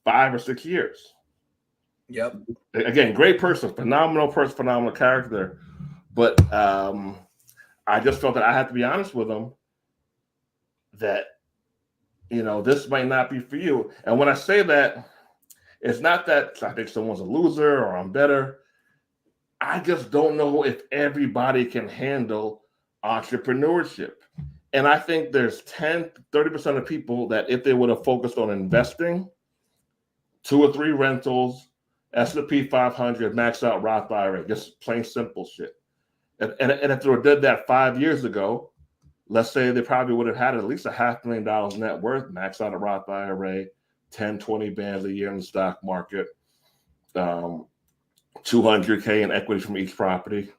5 or 6 years. Yep. Again, great person, phenomenal character. But I just felt that I had to be honest with him that, this might not be for you. And when I say that, it's not that I think someone's a loser or I'm better. I just don't know if everybody can handle entrepreneurship. And I think there's 30% of people that if they would have focused on investing, 2 or 3 rentals, S&P 500, max out Roth IRA, just plain simple shit. And if they did that 5 years ago, let's say they probably would have had at least $500,000 net worth, max out a Roth IRA, 10, 20 bands a year in the stock market, $200K in equity from each property,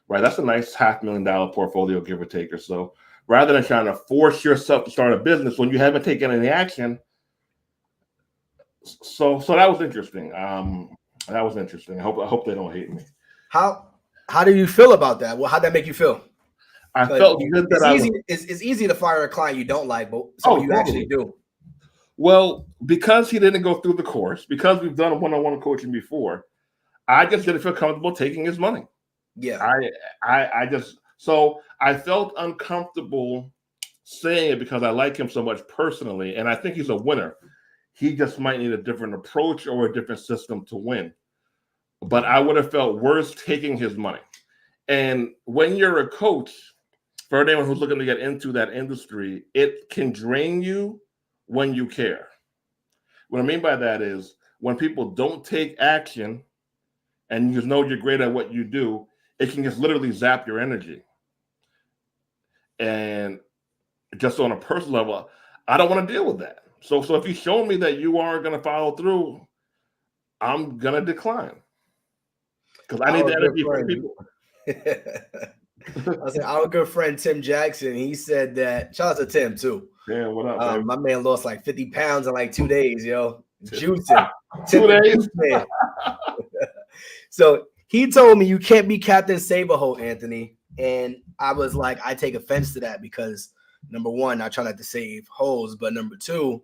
right? That's a nice $500,000 portfolio, give or take or so. Rather than trying to force yourself to start a business when you haven't taken any action. So that was interesting. I hope they don't hate me. How do you feel about that? Well, how'd that make you feel? I felt good that it's easy to fire a client you don't like, but you actually do. Well, because he didn't go through the course, because we've done one-on-one coaching before, I just didn't feel comfortable taking his money. Yeah. So I felt uncomfortable saying it because I like him so much personally, and I think he's a winner. He just might need a different approach or a different system to win. But I would have felt worse taking his money. And when you're a coach, for anyone who's looking to get into that industry, it can drain you when you care. What I mean by that is when people don't take action and you know you're great at what you do, it can just literally zap your energy. And just on a personal level, I don't want to deal with that. So if you show me that you aren't going to follow through, I'm going to decline. Because I need the energy from people. I said, our good friend Tim Jackson, he said that, shout out to Tim too. Yeah, what up, my man lost like 50 pounds in like 2 days, yo. Juicing. 2 days? So he told me you can't be Captain Save-A-Hole, Anthony. And I was like, I take offense to that because number one, I try not to save holes, but number two,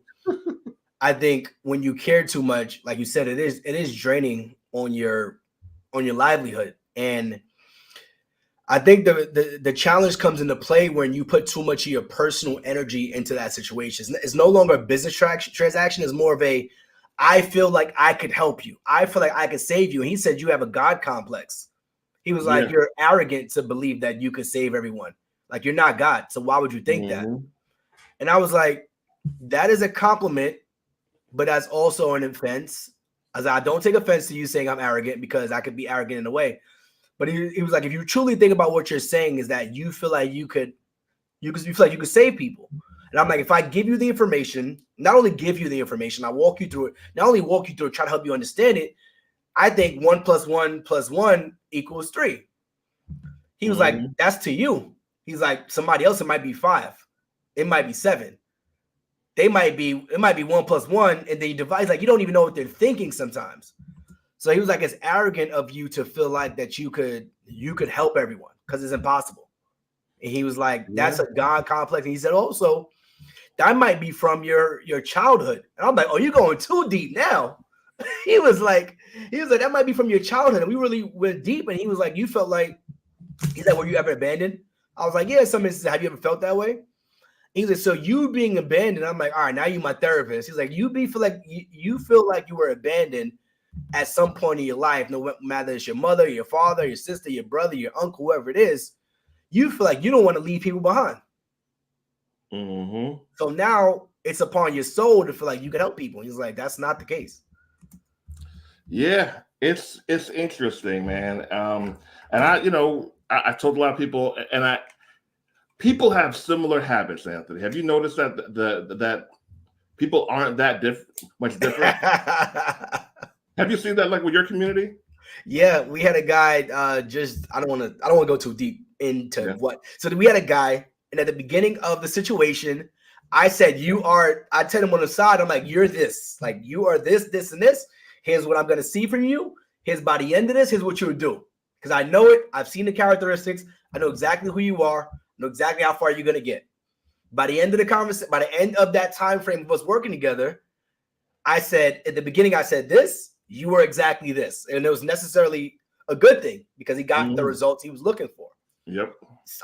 I think when you care too much, like you said, it is draining on your livelihood. And I think the challenge comes into play when you put too much of your personal energy into that situation. It's no longer a business transaction. It's more of I feel like I could help you. I feel like I could save you. And he said, you have a God complex. He was like, you're arrogant to believe that you could save everyone. Like, you're not God. So why would you think that? And I was like, that is a compliment, but that's also an offense. As I don't take offense to you saying I'm arrogant because I could be arrogant in a way. But he was like, if you truly think about what you're saying is that you feel like you feel like you could save people. And I'm like, if I give you the information, not only give you the information, I walk you through it, not only walk you through it, try to help you understand it. I think 1 + 1 + 1 = 3. He was like, that's to you. He's like, somebody else, it might be 5. It might be 7. It might be 1 + 1. And then you divide, like, you don't even know what they're thinking sometimes. So he was like, it's arrogant of you to feel like that you could help everyone because it's impossible. And he was like, that's a God complex. And he said, also, that might be from your childhood. And I'm like, oh, you're going too deep now. He was like, that might be from your childhood. And we really went deep. And he was like, you felt like, he's like, were you ever abandoned? I was like, yeah, some instances. Have you ever felt that way? He's like, so you being abandoned. I'm like, all right, now you my therapist. He's like, you feel like you were abandoned at some point in your life, no matter it's your mother, your father, your sister, your brother, your uncle, whoever it is, you feel like you don't want to leave people behind. So now it's upon your soul to feel like you can help people. He's like, that's not the case. Yeah, it's interesting, man. And I told a lot of people, and people have similar habits, Anthony. Have you noticed that that people aren't that much different? Have you seen that, like, with your community? Yeah, we had a guy. I don't want to go too deep into what. So we had a guy, and at the beginning of the situation, I said, I tell him on the side, I'm like, you're this, like, you are this, this, and this. Here's what I'm going to see from you. Here's by the end of this, here's what you'll do. Because I know it. I've seen the characteristics. I know exactly who you are. I know exactly how far you're going to get. By the end of the conversation, by the end of that time frame of us working together, I said at the beginning, I said this, you were exactly this. And it was necessarily a good thing because he got the results he was looking for. Yep.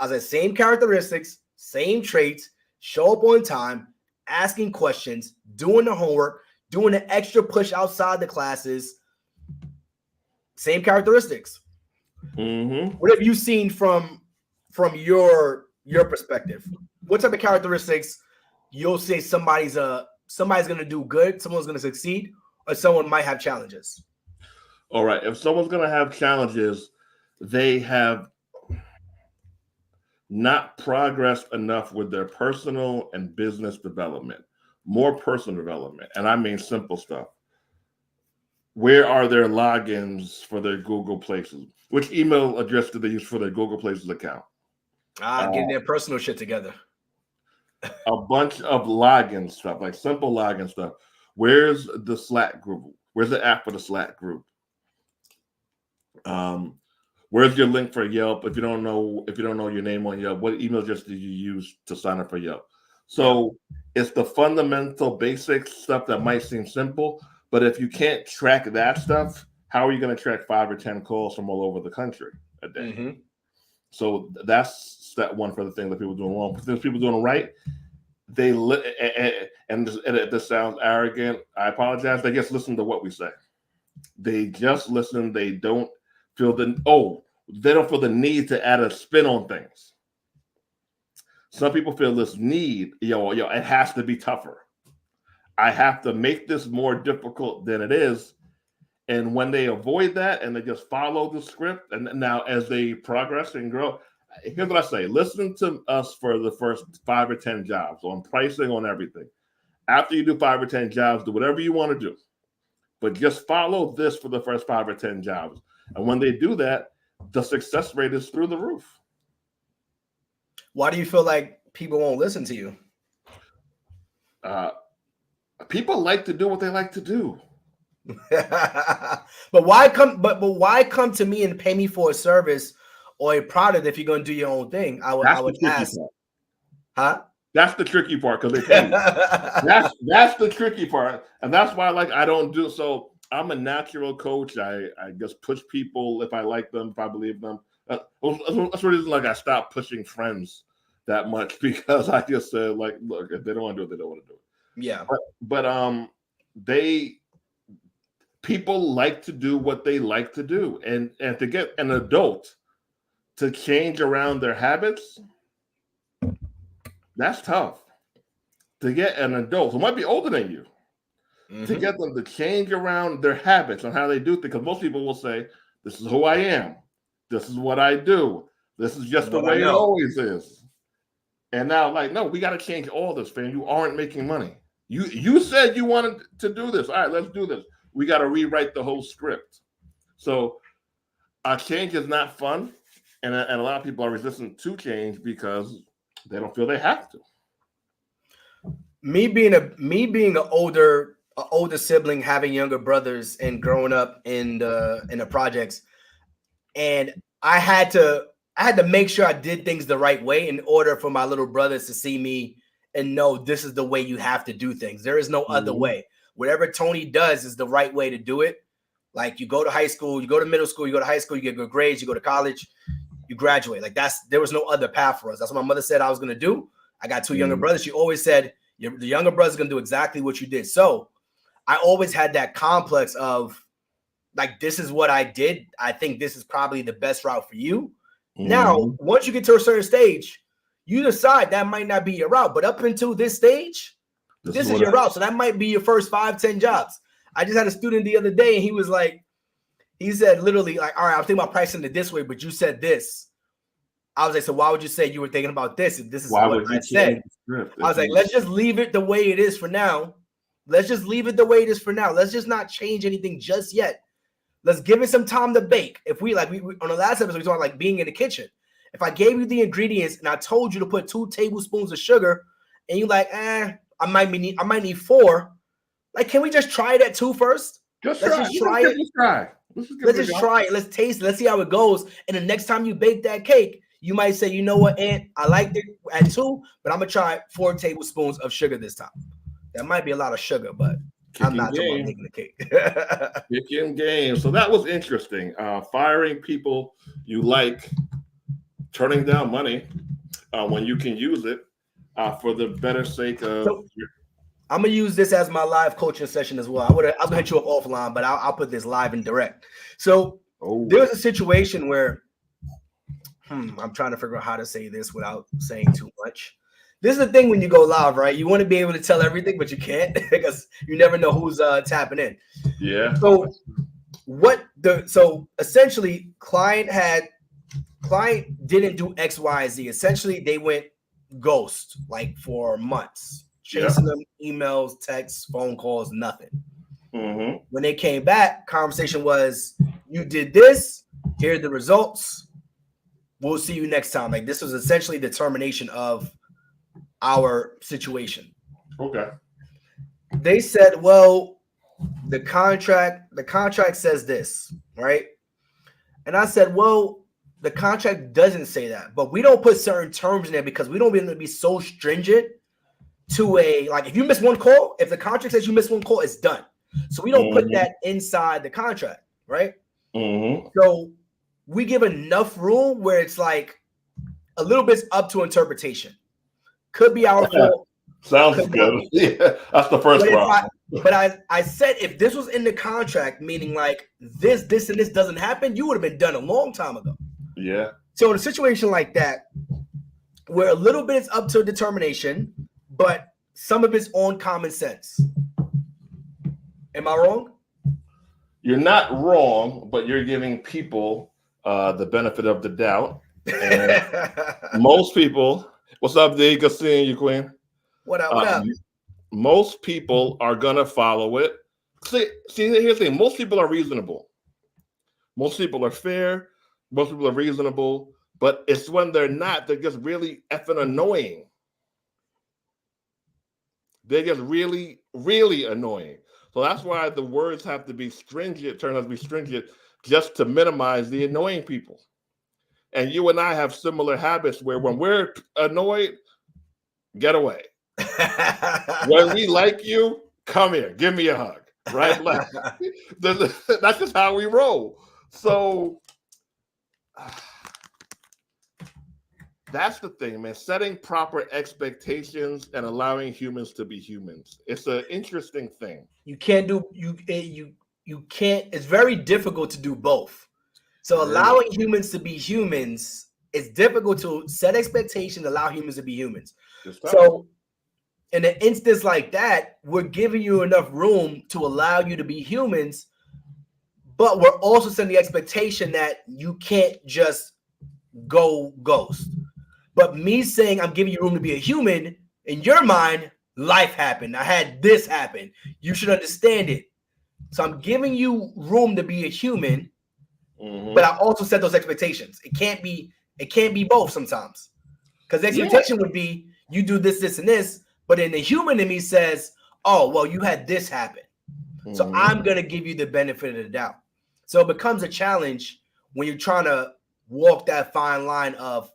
I said, same characteristics, same traits, show up on time, asking questions, doing the homework, doing the extra push outside the classes. Same characteristics. What have you seen from your perspective? What type of characteristics you'll say somebody's going to do good, someone's going to succeed, or someone might have challenges? All right. If someone's going to have challenges, they have not progressed enough with their personal and business development. More personal development. And I mean simple stuff. Where are their logins for their Google Places? Which email address do they use for their Google Places account? Getting their personal shit together. A bunch of login stuff, like simple login stuff. Where's the Slack group? Where's the app for the Slack group? Where's your link for Yelp? If you don't know your name on Yelp, what email address did you use to sign up for Yelp? So it's the fundamental basic stuff that might seem simple, but if you can't track that stuff, how are you going to track 5 or 10 calls from all over the country a day? So that's step one for the things that people are doing wrong. For things people are doing right, and this sounds arrogant. I apologize. They just listen to what we say. They just listen. They don't feel the need to add a spin on things. Some people feel this need, it has to be tougher. I have to make this more difficult than it is. And when they avoid that and they just follow the script, and now as they progress and grow, here's what I say: listen to us for the first 5 or 10 jobs on pricing, on everything. After you do 5 or 10 jobs, do whatever you want to do, but just follow this for the first 5 or 10 jobs. And when they do that, the success rate is through the roof. Why do you feel like people won't listen to you? People like to do what they like to do. But why come to me and pay me for a service or a product if you're going to do your own thing? I would ask. Huh? That's the tricky part because they pay you. That's the tricky part, and that's why I don't do so. I'm a natural coach. I just push people if I like them, if I believe them. That's the reason I stopped pushing friends that much, because I just said look, if they don't want to do it, they don't want to do it. Yeah. But people like to do what they like to do, and to get an adult to change around their habits, that's tough. To get an adult who might be older than you, to get them to change around their habits on how they do things, because most people will say, "This is who I am. This is what I do. This is just the way it always is." And now, no, we got to change all this, fam. You aren't making money. You said you wanted to do this. All right, let's do this. We got to rewrite the whole script. So change is not fun. And a lot of people are resistant to change because they don't feel they have to. Me being an older sibling, having younger brothers, and growing up in the projects, and I had to make sure I did things the right way in order for my little brothers to see me and know this is the way you have to do things. There is no other way. Whatever Tony does is the right way to do it. Like, you go to high school, you go to middle school, you go to high school, you get good grades, you go to college, you graduate. There was no other path for us. That's what my mother said I was going to do. I got 2 younger brothers. She always said, the younger brother's going to do exactly what you did. So I always had that complex of, this is what I did. I think this is probably the best route for you. Now, once you get to a certain stage, you decide that might not be your route. But up until this stage, this is your route. So that might be your first 5, 10 jobs. I just had a student the other day, and he said literally, all right, I'm thinking about pricing it this way, but you said this. I was like, so why would you say you were thinking about this if this is what I said? I was like, let's just leave it the way it is for now. Let's just leave it the way it is for now. Let's just not change anything just yet. Let's give it some time to bake. If we on the last episode, we talked being in the kitchen. If I gave you the ingredients and I told you to put 2 tablespoons of sugar, and you're like, I might need 4. Can we just try it at 2 first? Let's just try it. Let's just try it. Let's taste it. Let's see how it goes. And the next time you bake that cake, you might say, you know what, Aunt, I liked it at 2, but I'm gonna try 4 tablespoons of sugar this time. That might be a lot of sugar, but I'm not talking about making the cake. Kicking game. So that was interesting. Firing people you like, turning down money when you can use it for the better sake of. So, I'm gonna use this as my live coaching session as well. I was gonna hit you up offline, but I'll put this live and direct. So there was a situation where I'm trying to figure out how to say this without saying too much. This is the thing when you go live, right? You want to be able to tell everything, but you can't because you never know who's tapping in. Yeah. So essentially client didn't do X, Y, Z. Essentially, they went ghost like for months. Chasing them, emails, texts, phone calls, nothing. Mm-hmm. When they came back, conversation was, you did this, here are the results. We'll see you next time. Like this was essentially the termination of our situation. Okay. They said, well, the contract says this, right? And I said, well, the contract doesn't say that, but we don't put certain terms in there because we don't want to be so stringent to if you miss one call, if the contract says you miss one call, it's done. So we don't put that inside the contract, right? Mm-hmm. So we give enough room where it's like a little bit up to interpretation. Could be our fault. Sounds good. Yeah, that's the first problem. But I said if this was in the contract, meaning like this, and this doesn't happen, you would have been done a long time ago. Yeah. So in a situation like that, where a little bit is up to determination, but some of it's on common sense. Am I wrong? You're not wrong, but you're giving people the benefit of the doubt. And most people, what's up, D? Good seeing you, Queen. What up? Most people are gonna follow it. See, here's the thing: most people are reasonable. Most people are fair. Most people are reasonable. But it's when they're not, they're just really effing annoying. They're just really, really annoying. So that's why the words have to be stringent, turn out to be stringent, just to minimize the annoying people. And you and I have similar habits where when we're annoyed, get away. When we like you, come here, give me a hug. Right? That's just how we roll. So that's the thing, man. Setting proper expectations and allowing humans to be humans. It's an interesting thing. You can't do you can't. It's very difficult to do both. So allowing humans to be humans, it's difficult to set expectations, allow humans to be humans. So in an instance like that, we're giving you enough room to allow you to be humans, but we're also setting the expectation that you can't just go ghost. But me saying I'm giving you room to be a human, in your mind, life happened. I had this happen. You should understand it. So I'm giving you room to be a human, but I also set those expectations. It can't be both sometimes. Because the expectation would be you do this, this, and this, but then the human in me says, oh, well, you had this happen. So I'm going to give you the benefit of the doubt. So it becomes a challenge when you're trying to walk that fine line of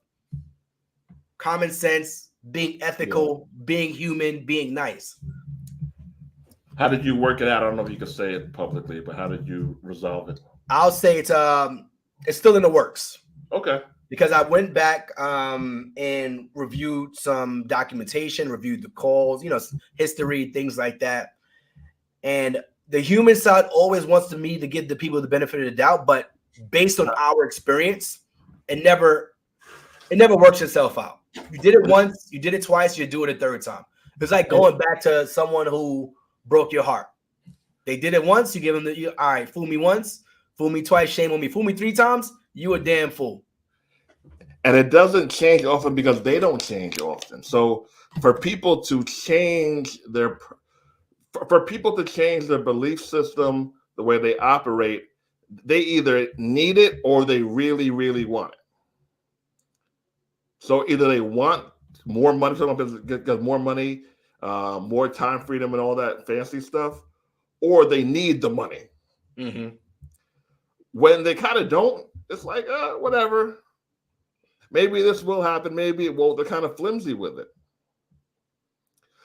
common sense, being ethical, being human, being nice. How did you work it out? I don't know if you could say it publicly, but how did you resolve it? I'll say it's still in the works. Okay. Because I went back and reviewed some documentation, reviewed the calls, history, things like that. And the human side always wants me to give the people the benefit of the doubt, but based on our experience, it never works itself out. You did it once, you did it twice, you do it a third time. It's like going back to someone who broke your heart. They did it once, you give them all right, fool me once, fool me twice, shame on me. Fool me 3 times, you a damn fool. And it doesn't change often because they don't change often. So for people to change their belief system, the way they operate, they either need it or they really, really want it. So either they want more money, because more money, more time freedom and all that fancy stuff, or they need the money. When they kind of don't, it's like, whatever. Maybe this will happen, maybe it won't. They're kind of flimsy with it.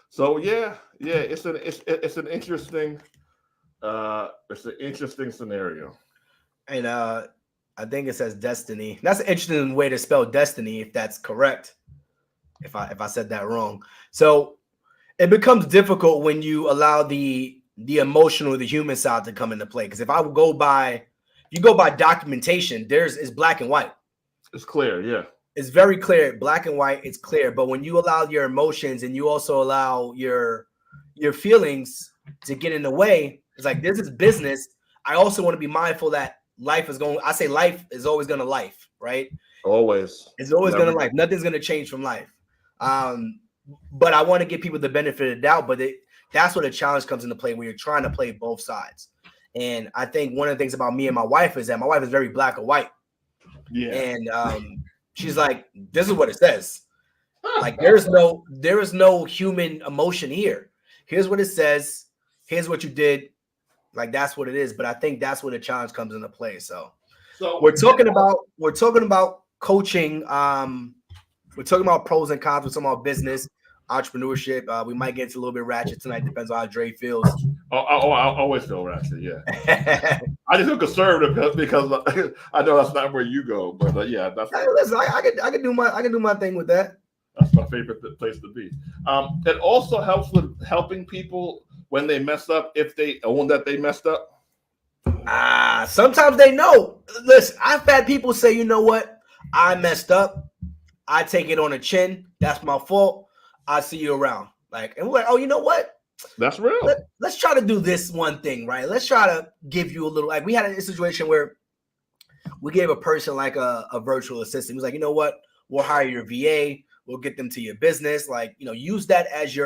So yeah, it's an interesting scenario. And I think it says destiny. That's an interesting way to spell destiny, if that's correct. If I said that wrong. So it becomes difficult when you allow the emotional, the human side to come into play. Because if you go by documentation, it's black and white. It's clear, yeah. It's very clear, black and white. It's clear. But when you allow your emotions and you also allow your feelings to get in the way, it's like this is business. I also want to be mindful that life is going. I say life is always going to life, right? Always. It's always going to life. Nothing's going to change from life. But I want to give people the benefit of the doubt. But that's where the challenge comes into play when you're trying to play both sides. And I think one of the things about me and my wife is that my wife is very black and white. Yeah. And she's like, this is what it says. Like there is no human emotion here. Here's what it says. Here's what you did. Like that's what it is. But I think that's where the challenge comes into play. So we're talking about coaching. We're talking about pros and cons. We're talking about business, entrepreneurship. We might get into a little bit ratchet tonight. Depends on how Dre feels. I always feel ratchet. Yeah. I just feel conservative because I know that's not where you go. But yeah, that's. Hey, listen, I can do my thing with that. That's my favorite place to be. It also helps with helping people when they mess up, if they own that they messed up. Sometimes they know. Listen, I've had people say, you know what? I messed up. I take it on the chin. That's my fault. I'll see you around. Like, and we're like, oh, you know what? That's real. Let's try to do this one thing, right? Let's try to give you a little, like we had a situation where we gave a person like a virtual assistant. He was like, you know what? We'll hire your VA. We'll get them to your business. Like, use that as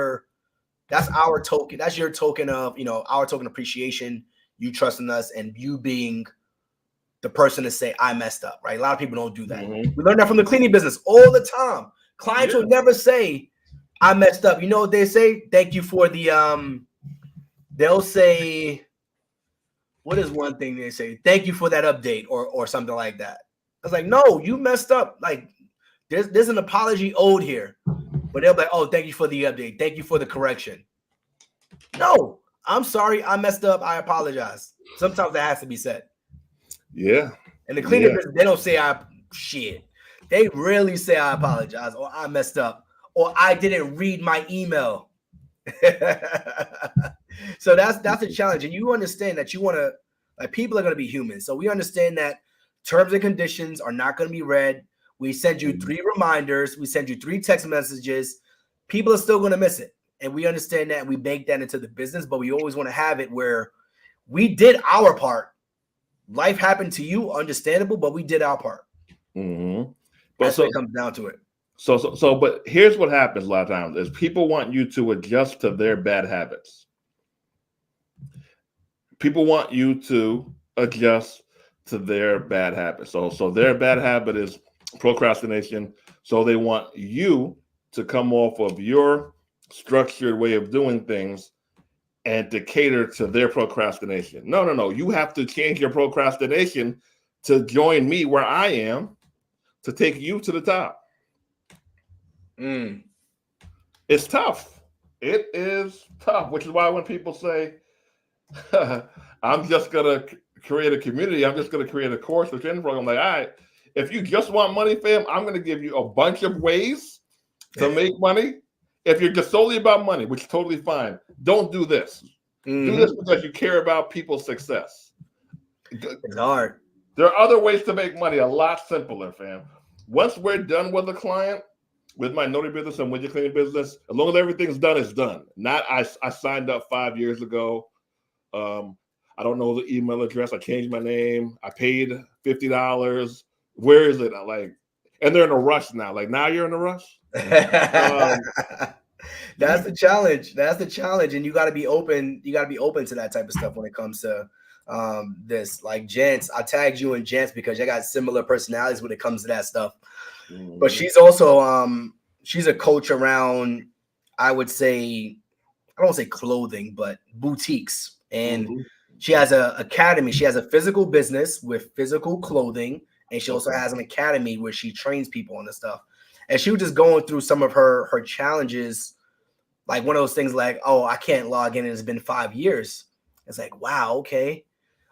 that's our token. That's your token of, our token appreciation, you trusting us and you being the person to say, I messed up, right? A lot of people don't do that. Mm-hmm. We learn that from the cleaning business all the time. Clients will never say, I messed up. You know what they say? Thank you for the, they'll say, what is one thing they say? Thank you for that update or something like that. I was like, no, you messed up. Like, there's an apology owed here. But they'll be like, oh, thank you for the update. Thank you for the correction. No, I'm sorry. I messed up. I apologize. Sometimes that has to be said. Yeah. And the cleaning business, they don't say shit. They rarely say I apologize or I messed up or I didn't read my email. So that's a challenge. And you understand that you want to, like, people are going to be human. So we understand that terms and conditions are not going to be read. We send you 3 reminders. We send you 3 text messages. People are still going to miss it. And we understand that and we bake that into the business, but we always want to have it where we did our part. Life happened to you, understandable, but we did our part. Mm-hmm. That's what it comes down to it. So, but here's what happens a lot of times is people want you to adjust to their bad habits. People want you to adjust to their bad habits. So their bad habit is procrastination. So they want you to come off of your structured way of doing things and to cater to their procrastination. No. You have to change your procrastination to join me where I am to take you to the top. It's tough. It is tough, which is why when people say, I'm just going to create a community, I'm just going to create a course or training program, I'm like, all right, if you just want money, fam, I'm going to give you a bunch of ways to make money. If you're just solely about money, which is totally fine, don't do this. Do this because you care about people's success. It's hard. There are other ways to make money, a lot simpler, fam. Once we're done with a client, with my notary business and with your cleaning business, as long as everything's done, it's done. Not I signed up 5 years ago. I don't know the email address. I changed my name. I paid $50. Where is it? And they're in a rush now. Like, now you're in a rush? That's the challenge. That's the challenge. And you got to be open. You got to be open to that type of stuff when it comes to this. Like Jance, I tagged you and Jance because you got similar personalities when it comes to that stuff. But she's also she's a coach around, I would say, I don't want to say clothing, but boutiques. And she has an academy. She has a physical business with physical clothing. And she also has an academy where she trains people on this stuff. And she was just going through some of her challenges, like one of those things like, oh, I can't log in. It's been 5 years. It's like, wow, okay.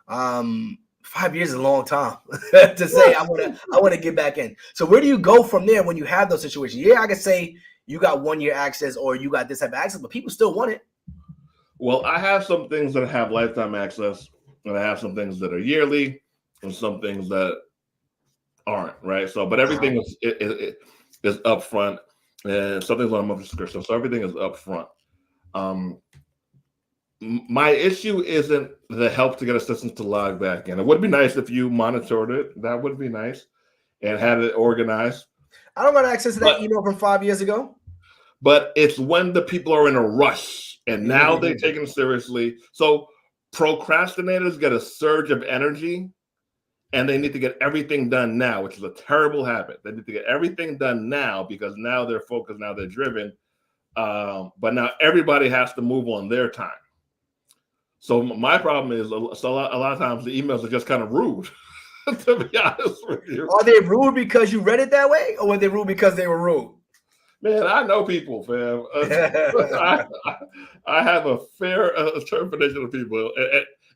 5 years is a long time to say I want to get back in. So where do you go from there when you have those situations? Yeah, I can say you got 1 year access or you got this type of access, but people still want it. Well, I have some things that have lifetime access, and I have some things that are yearly, and some things that aren't, right? So, but everything is upfront, and some things on a monthly subscription. So everything is upfront. My issue isn't the help to get assistance to log back in. It would be nice if you monitored it. That would be nice, and had it organized. I don't got access to that email from 5 years ago. But it's when the people are in a rush, and now they're taking it seriously. So procrastinators get a surge of energy, and they need to get everything done now, which is a terrible habit. They need to get everything done now because now they're focused, now they're driven. But now everybody has to move on their time. So my problem is, so a lot of times the emails are just kind of rude, to be honest with you. Are they rude because you read it that way, or were they rude because they were rude? Man, I know people, fam. I have a fair interpretation of people.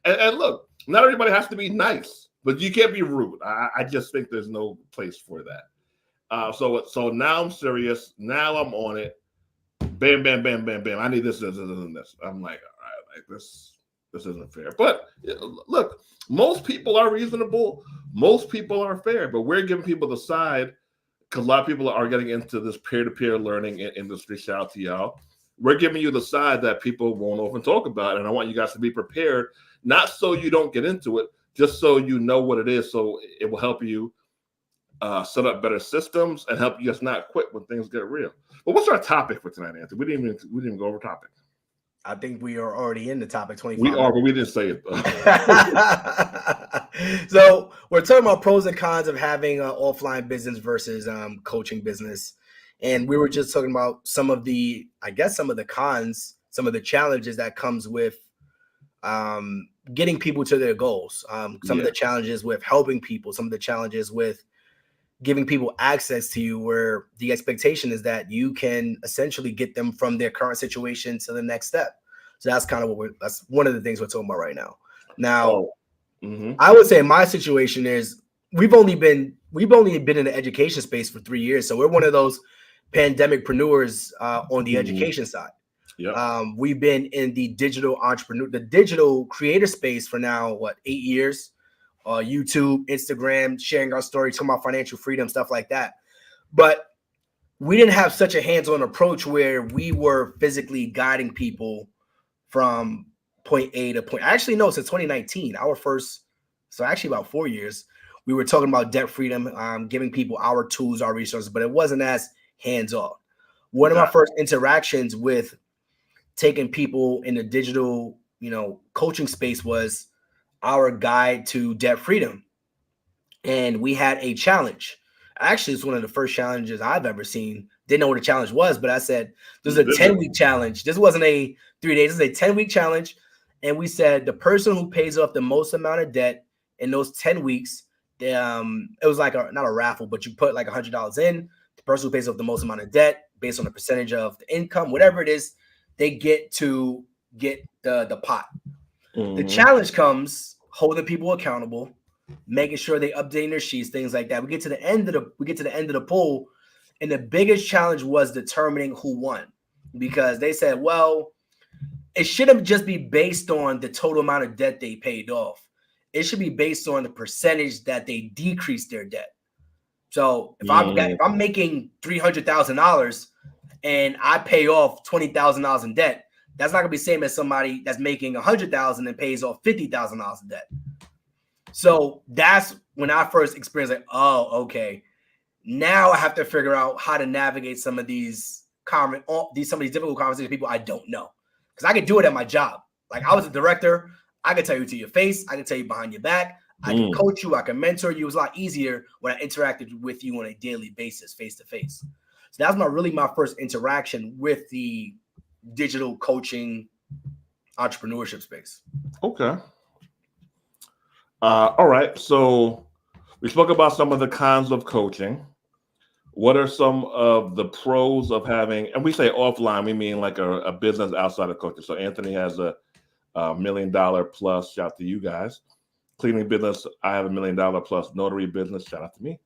And look, not everybody has to be nice, but you can't be rude. I just think there's no place for that. So now I'm serious. Now I'm on it. Bam, bam, bam, bam, bam. I need this, this, and this. I'm like, all right, like this isn't fair. But look, most people are reasonable. Most people are fair, but we're giving people the side because a lot of people are getting into this peer-to-peer learning industry. Shout out to y'all. We're giving you the side that people won't often talk about, and I want you guys to be prepared, not so you don't get into it, just so you know what it is, so it will help you set up better systems and help you just not quit when things get real. But what's our topic for tonight, Anthony? We didn't even go over topic. I think we are already in the topic 25. We are, but we didn't say it though. So we're talking about pros and cons of having an offline business versus coaching business. And we were just talking about some of the cons, some of the challenges that comes with getting people to their goals. Some of the challenges with helping people, some of the challenges with giving people access to you, where the expectation is that you can essentially get them from their current situation to the next step. So that's kind of that's one of the things we're talking about right now. Now, I would say my situation is we've only been in the education space for 3 years. So we're one of those pandemicpreneurs on the education side. Yeah. We've been in the digital creator space for now, 8 years? YouTube, Instagram, sharing our story, talking about financial freedom, stuff like that. But we didn't have such a hands-on approach where we were physically guiding people from point A to point. Actually, no, since 2019, so actually about 4 years, we were talking about debt freedom, giving people our tools, our resources, but it wasn't as hands-on. One of my first interactions with taking people in the digital, coaching space was our guide to debt freedom. And we had a challenge. Actually, it's one of the first challenges I've ever seen. Didn't know what a challenge was, but I said, there's a 10-week challenge. This wasn't a 3 days, this is a 10-week challenge. And we said the person who pays off the most amount of debt in those 10 weeks, it was like not a raffle, but you put like $100 in. The person who pays off the most amount of debt based on the percentage of the income, whatever it is, they get to get the pot. The challenge comes holding people accountable, making sure they update their sheets, things like that. We get to the end of the pool, and the biggest challenge was determining who won, because they said, well, it shouldn't just be based on the total amount of debt they paid off. It should be based on the percentage that they decreased their debt. So if I'm making $300,000 and I pay off $20,000 in debt, that's not gonna be the same as somebody that's making $100,000 and pays off $50,000 in debt. So that's when I first experienced like, oh, okay. Now I have to figure out how to navigate some of these difficult conversations with people I don't know. Because I could do it at my job. Like I was a director, I could tell you to your face, I can tell you behind your back, I can coach you, I can mentor you. It was a lot easier when I interacted with you on a daily basis, face to face. So that was my first interaction with the digital coaching entrepreneurship space. Okay. All right. So we spoke about some of the cons of coaching. What are some of the pros of having, and we say offline, we mean like a business outside of coaching. So Anthony has a $1 million plus, shout out to you guys. Cleaning business, I have $1 million plus notary business, shout out to me.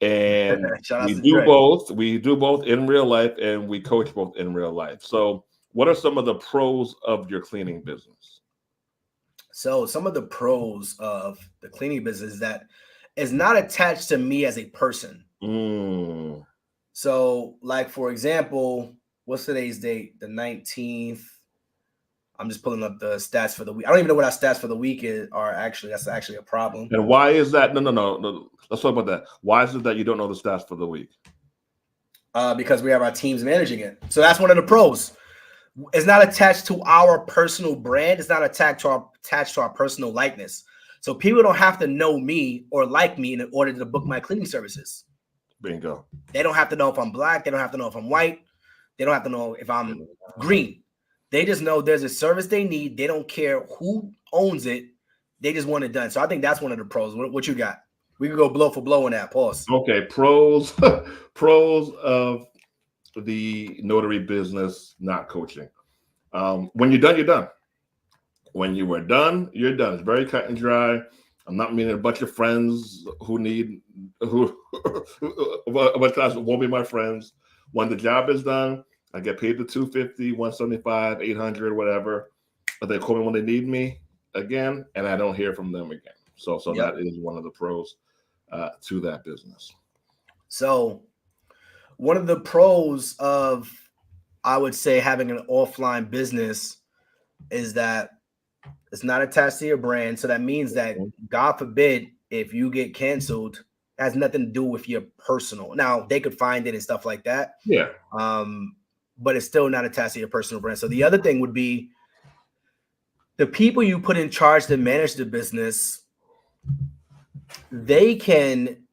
And Shout out we to do Dre. both. We do both in real life and we coach both in real life. So what are some of the pros of your cleaning business? So some of the pros of the cleaning business is that is not attached to me as a person. Mm. So, like for example, what's today's date? The 19th. I'm just pulling up the stats for the week. I don't even know what our stats for the week are actually. That's actually a problem. And why is that? No. Let's talk about that. Why is it that you don't know the stats for the week? Because we have our teams managing it. So that's one of the pros. It's not attached to our personal brand. It's not attached to our personal likeness. So people don't have to know me or like me in order to book my cleaning services. Bingo. They don't have to know if I'm black. They don't have to know if I'm white. They don't have to know if I'm green. They just know there's a service they need. They don't care who owns it. They just want it done. So I think that's one of the pros. What you got? We could go blow for blow on that. Pause. Okay, pros pros of the notary business, not coaching. When you're done, you're done. When you are done, you're done. It's very cut and dry. I'm not meeting a bunch of friends who won't be my friends. When the job is done, I get paid the 250, 175, 800, whatever. But they call me when they need me again, and I don't hear from them again. So Yep. that is one of the pros to that business. So one of the pros of, I would say, having an offline business is that it's not attached to your brand. So that means that, God forbid, if you get canceled, it has nothing to do with your personal. Now, they could find it and stuff like that. Yeah. But it's still not attached to your personal brand. So the other thing would be the people you put in charge to manage the business, they can,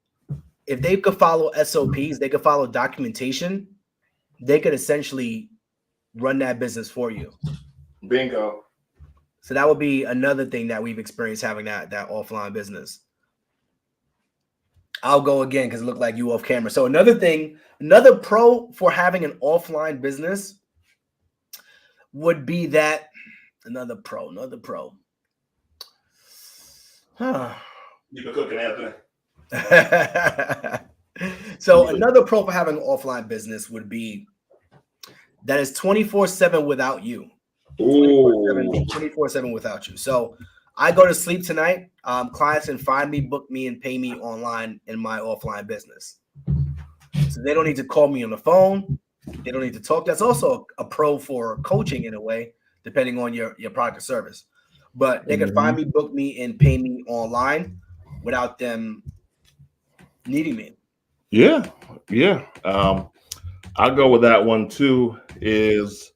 if they could follow SOPs, they could follow documentation, they could essentially run that business for you. Bingo. So that would be another thing that we've experienced having that offline business. I'll go again because it looked like you off camera. So another pro for having an offline business would be that another pro. Huh. You've been cooking, Anthony. So another pro for having an offline business would be that is 24/7 without you. 24/7 without you. So I go to sleep tonight. Clients can find me, book me, and pay me online in my offline business. So they don't need to call me on the phone. They don't need to talk. That's also a pro for coaching in a way, depending on your product or service. But they can find me, book me, and pay me online without them needing me. Yeah. I'll go with that one too. Is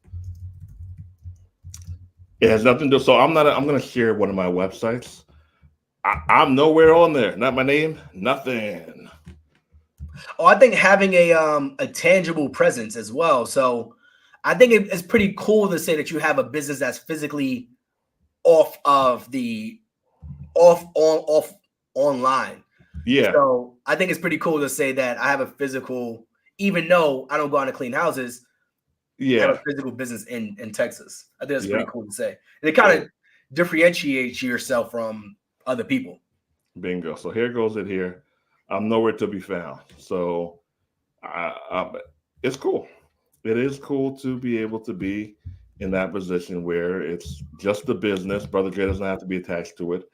it has nothing to do. So I'm going to share one of my websites. I'm nowhere on there. Not my name. Nothing. Oh, I think having a tangible presence as well. So I think it's pretty cool to say that you have a business that's physically off online. Yeah. So I think it's pretty cool to say that I have a physical, even though I don't go out and clean houses. Yeah. I have a physical business in Texas. I think that's pretty cool to say. And it kind of differentiates yourself from other people. Bingo. So here goes it here. I'm nowhere to be found. So it's cool. It is cool to be able to be in that position where it's just the business. Brother Dre doesn't have to be attached to it.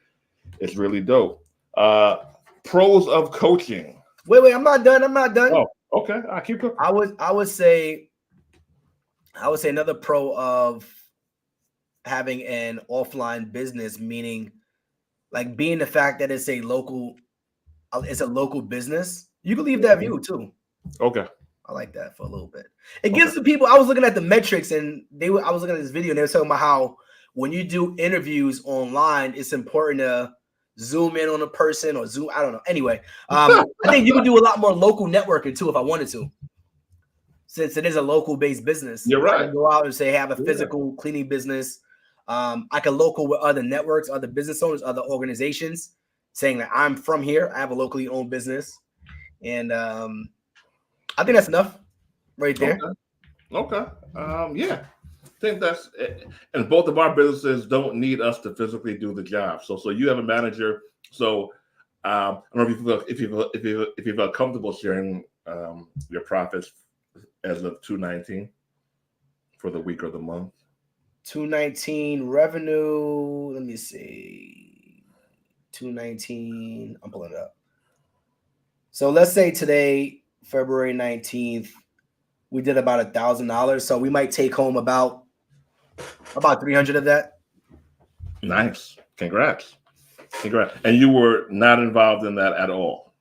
It's really dope. Pros of coaching. Wait, I'm not done. Oh, okay. I keep cooking. I would say another pro of having an offline business, meaning like being the fact that it's a local business. You can leave that view too. Okay. I like that for a little bit. It gives the people. I was looking at the metrics, and I was looking at this video, and they were talking about how when you do interviews online, it's important to zoom in on a person or zoom. I don't know. Anyway, I think you can do a lot more local networking too if I wanted to. Since it is a local-based business, you're right. I can go out and say, have a physical cleaning business. I can local with other networks, other business owners, other organizations, saying that I'm from here. I have a locally owned business, and I think that's enough right there. Okay. Yeah. I think that's it. And both of our businesses don't need us to physically do the job. So you have a manager. So I don't know if you feel comfortable sharing your profits as of 2/19 for the week or the month. 219 revenue. Let me see. 219. I'm pulling it up. So let's say today, February 19th, we did about $1,000. So we might take home about 300 of that. Nice. Congrats. And you were not involved in that at all.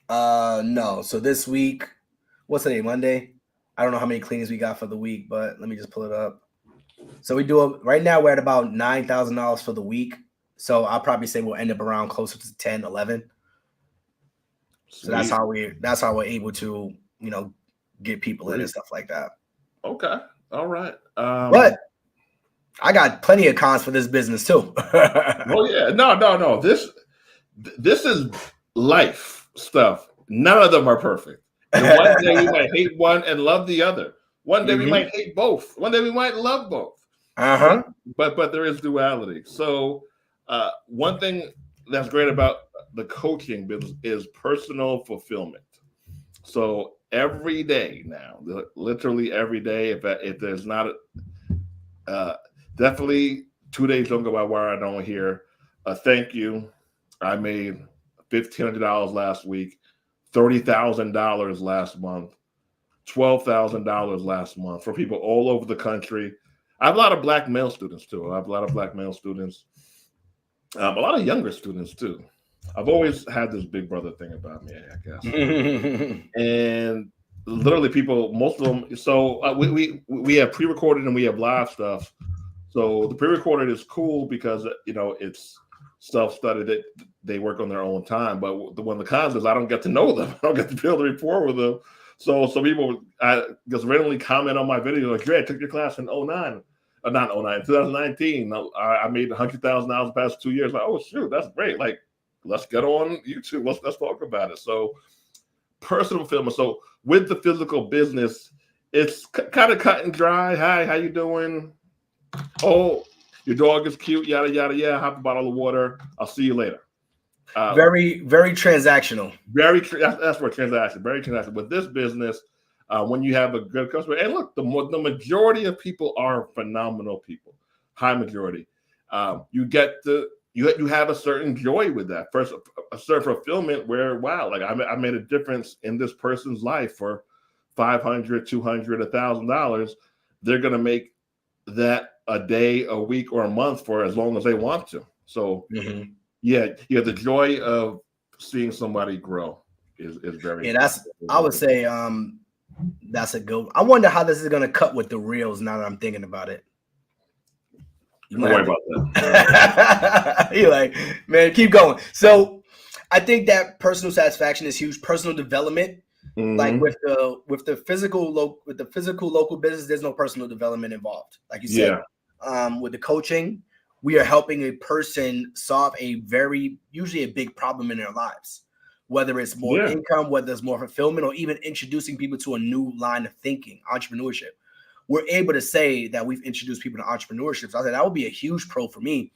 No. So this week, what's today? Monday. I don't know how many cleanings we got for the week, but let me just pull it up. So we do right now. We're at about $9,000 for the week. So I'll probably say we'll end up around closer to 10, 11. So that's how we're able to, get people in and stuff like that. Okay. All right. But I got plenty of cons for this business too. Oh yeah. No. This is life stuff. None of them are perfect. And one day we might hate one and love the other. One day we might hate both. One day we might love both. But there is duality. So one thing that's great about the coaching business is personal fulfillment. So every day now, literally every day, if there's not definitely 2 days don't go by where I don't hear a thank you. I made $1,500 last week, $30,000 last month, $12,000 last month for people all over the country. I have a lot of black male students too. A lot of younger students too. I've always had this big brother thing about me, I guess. And literally, people, most of them. So we have pre-recorded and we have live stuff. So the pre-recorded is cool because it's self-studied. That they work on their own time. But when the cons is, I don't get to know them. I don't get to build a rapport with them. So people just randomly comment on my video like, "Dre, I took your class in 2019. I made $100,000 the past 2 years." Like, oh shoot, that's great. Like, let's get on YouTube. Let's talk about it. So personal fulfillment. So with the physical business, it's kind of cut and dry. Hi, how you doing? Oh, your dog is cute. Yada yada yada. Have a bottle of water. I'll see you later. Very, very transactional. That's where transaction. Very transactional. With this business, when you have a good customer, and look, the majority of people are phenomenal people. High majority. You have a certain joy with that. First, a certain fulfillment where, wow, like I made a difference in this person's life for $500, $200, $1,000. They're going to make that a day, a week, or a month for as long as they want to. So, yeah, the joy of seeing somebody grow is very. Yeah, I would say that's a good. I wonder how this is going to cut with the reels. Now that I'm thinking about it. Don't worry about that. You're like, man, keep going. So I think that personal satisfaction is huge. Personal development, like with the physical local business, there's no personal development involved. Like you said, with the coaching, we are helping a person solve usually a big problem in their lives, whether it's more income, whether it's more fulfillment, or even introducing people to a new line of thinking, entrepreneurship. We're able to say that we've introduced people to entrepreneurship. So I said that would be a huge pro for me.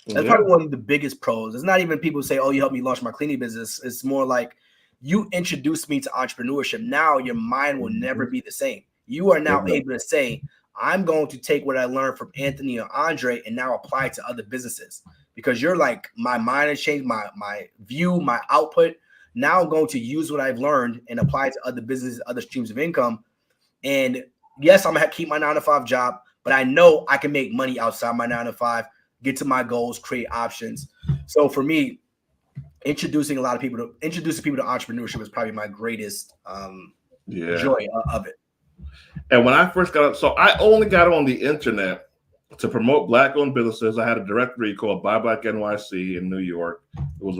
That's probably one of the biggest pros. It's not even people say, "Oh, you helped me launch my cleaning business." It's more like you introduced me to entrepreneurship. Now your mind will never be the same. You are now able to say, "I'm going to take what I learned from Anthony or Andre and now apply it to other businesses." Because you're like, my mind has changed, my view, my output. Now I'm going to use what I've learned and apply it to other businesses, other streams of income. And yes, I'm gonna have to keep my 9-to-5 job, but I know I can make money outside my 9-to-5, get to my goals, create options. So for me, introducing people to entrepreneurship is probably my greatest joy of it. And when I first got up, so I only got on the internet to promote Black-owned businesses. I had a directory called Buy Black NYC in New York. It was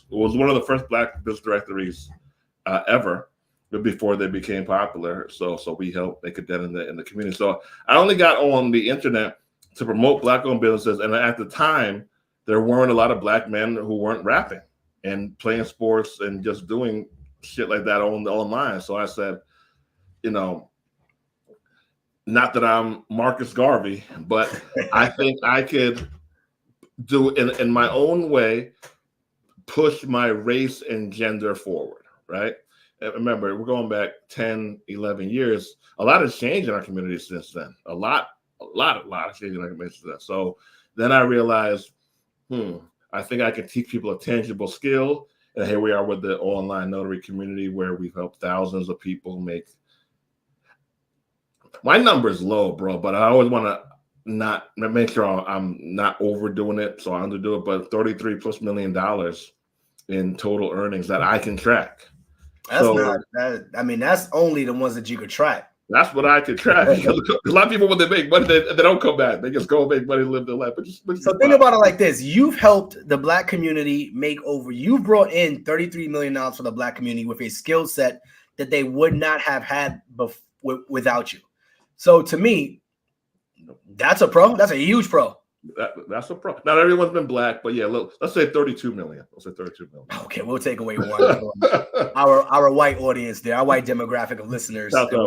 one of the first Black business directories ever. Before they became popular, so we helped make it in the community. So I only got on the internet to promote Black-owned businesses, and at the time, there weren't a lot of Black men who weren't rapping and playing sports and just doing shit like that online. So I said, you know, not that I'm Marcus Garvey, but I think I could do in my own way, push my race and gender forward, right? And remember, we're going back 10, 11 years. A lot has changed in our community since then. A lot of change in our community since then. So then I realized, I think I can teach people a tangible skill. And here we are with the online notary community where we've helped thousands of people make. My number is low, bro, but I always want to not make sure I'm not overdoing it, so I underdo it. But $33+ million in total earnings that I can track. That's not that. I mean, that's only the ones that you could track. That's what I could track. A lot of people, when they make money, they don't come back. They just go and make money and live their life. So think about it like this: you've helped the Black community make over. You've brought in $33 million for the Black community with a skill set that they would not have had without you. So to me, that's a pro. That's a huge pro. That's a pro. Not everyone's been Black, but yeah, look, let's say 32 million. Let's say 32 million. Okay, we'll take away one. our white audience there, our white demographic of listeners. I gotta